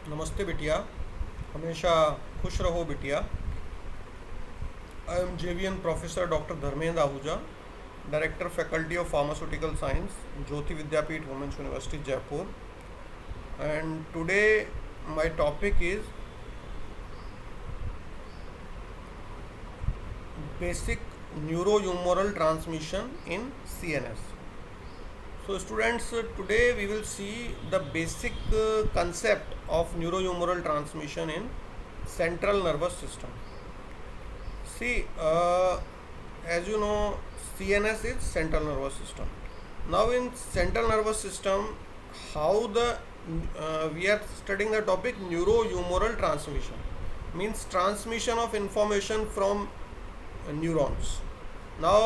नमस्ते बिटिया। हमेशा खुश रहो बिटिया। I am JVN professor doctor Dharmendra Ahuja, director faculty of pharmaceutical science, Jyoti Vidyapeeth women's university Jaipur. And today my topic is basic neurohumoral transmission in CNS. So students, today we will see the basic concept of neurohumoral transmission in central nervous system. See, as you know, CNS is central nervous system. Now in central nervous system, how the we are studying the topic neurohumoral transmission, means transmission of information from neurons. Now,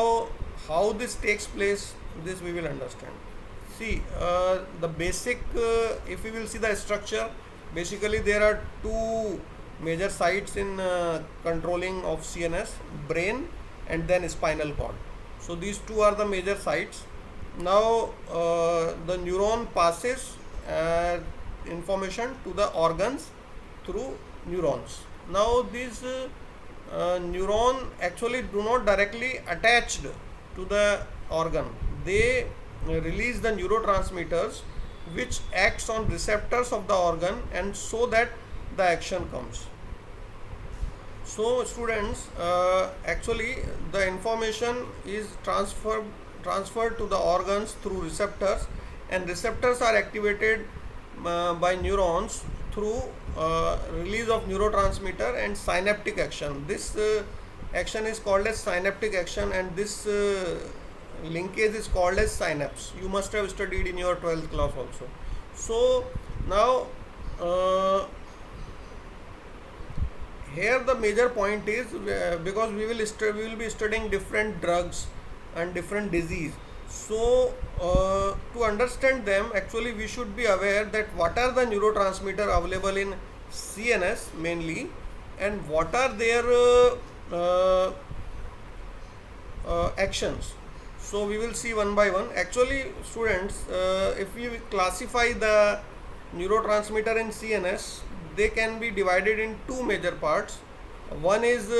how this takes place, this we will understand. See, the basic, if we will see the structure, basically there are two major sites in controlling of CNS: brain and then spinal cord. So these two are the major sites. Now the neuron passes information to the organs through neurons. Now these neuron actually do not directly attached to the organ. They release the neurotransmitters which acts on receptors of the organ, and so that the action comes. So students, actually the information is transferred to the organs through receptors, and receptors are activated by neurons through release of neurotransmitter and synaptic action. This action is called as synaptic action, and this linkage is called as synapse. You must have studied in your 12th class also. So now here the major point is, because we will be studying different drugs and different disease. So to understand them, actually we should be aware that what are the neurotransmitter available in CNS mainly, and what are their actions. So we will see one by one. Actually students, if we classify the neurotransmitter in CNS, they can be divided in two major parts. One is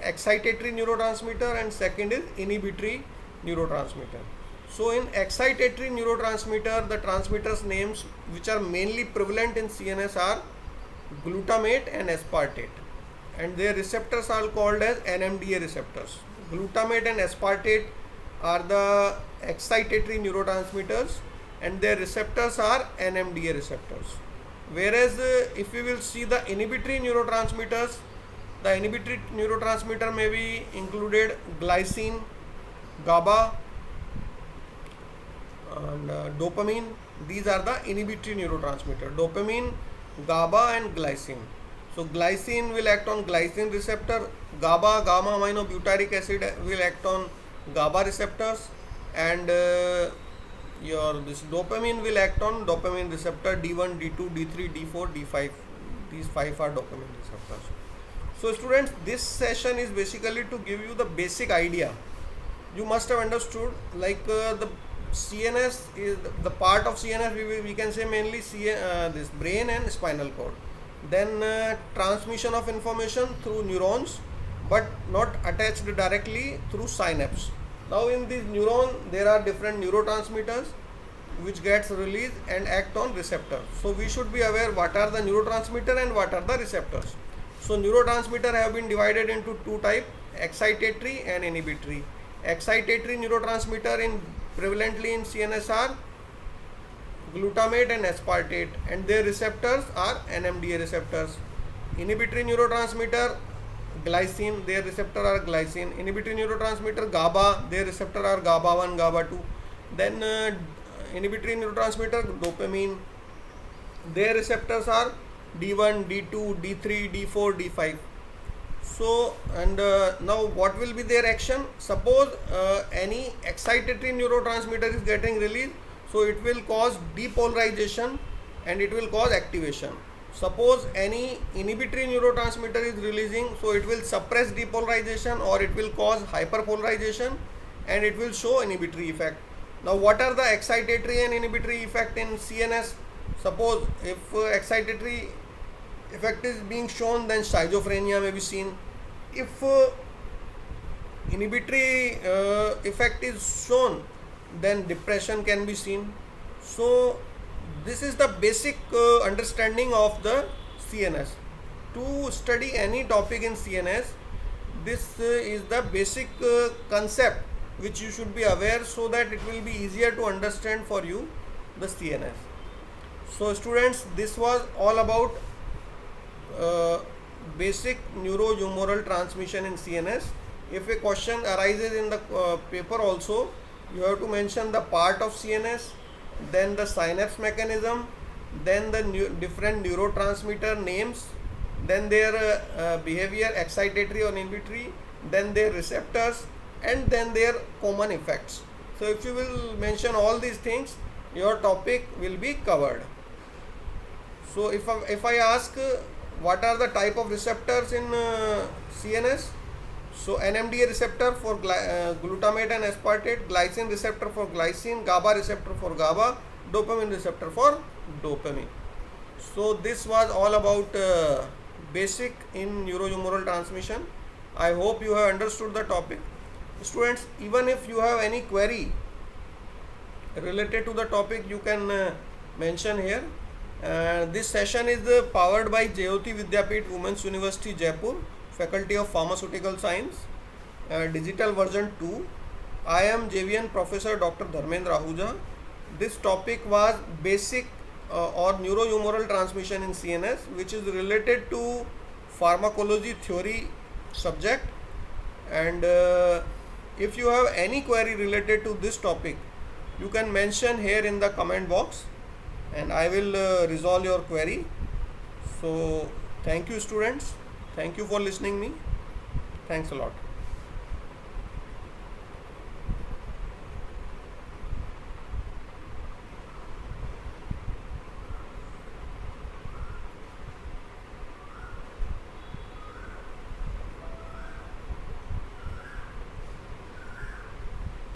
excitatory neurotransmitter and second is inhibitory neurotransmitter. So in excitatory neurotransmitter, the transmitters names which are mainly prevalent in CNS are glutamate and aspartate, and their receptors are called as NMDA receptors. Glutamate and aspartate are the excitatory neurotransmitters, and their receptors are NMDA receptors. Whereas if we will see the inhibitory neurotransmitters, the inhibitory neurotransmitter may be included glycine, GABA, and dopamine. These are the inhibitory neurotransmitter: dopamine, GABA and glycine. So glycine will act on glycine receptor, GABA, gamma aminobutyric acid, will act on GABA receptors, and your this dopamine will act on dopamine receptor D1, D2, D3, D4, D5. These five are dopamine receptors. So students, this session is basically to give you the basic idea. You must have understood, like the CNS is the part of CNS, we can say mainly this brain and spinal cord. Then transmission of information through neurons, but not attached directly through synapse. Now in this neuron there are different neurotransmitters which gets released and act on receptor. So we should be aware what are the neurotransmitter and what are the receptors. So neurotransmitter have been divided into two type: excitatory and inhibitory. Excitatory neurotransmitter in prevalently in CNS are glutamate and aspartate, and their receptors are NMDA receptors. Inhibitory neurotransmitter glycine, their receptor are glycine. Inhibitory neurotransmitter GABA, their receptor are GABA 1, GABA 2. Then inhibitory neurotransmitter dopamine, their receptors are D1, D2, D3, D4, D5. So and now what will be their action? Suppose any excitatory neurotransmitter is getting released, so it will cause depolarization and it will cause activation. Suppose any inhibitory neurotransmitter is releasing, so it will suppress depolarization or it will cause hyperpolarization, and it will show inhibitory effect. Now what are the excitatory and inhibitory effect in CNS? Suppose if excitatory effect is being shown, then schizophrenia may be seen. If inhibitory effect is shown, then depression can be seen. So this is the basic understanding of the CNS. To study any topic in CNS, this is the basic concept which you should be aware, so that it will be easier to understand for you the CNS. So students, this was all about basic neurohumoral transmission in CNS. If a question arises in the paper also, you have to mention the part of CNS, then the synapse mechanism, then the different neurotransmitter names, then their behavior, excitatory or inhibitory, then their receptors, and then their common effects. So if you will mention all these things, your topic will be covered. So if I ask what are the type of receptors in CNS, so NMDA receptor for glutamate and aspartate, glycine receptor for glycine, GABA receptor for GABA, dopamine receptor for dopamine. So this was all about basic in neurohumoral transmission. I hope you have understood the topic. Students, even if you have any query related to the topic, you can mention here. This session is powered by Jyoti Vidyapeeth Women's University Jaipur, Faculty of Pharmaceutical Science, digital version 2. I am JVN Professor Dr. Dharmendra Ahuja. This topic was basic or neurohumoral transmission in CNS, which is related to pharmacology theory subject. And if you have any query related to this topic, you can mention here in the comment box, and I will resolve your query. So thank you students, thank you for listening me. Thanks a lot.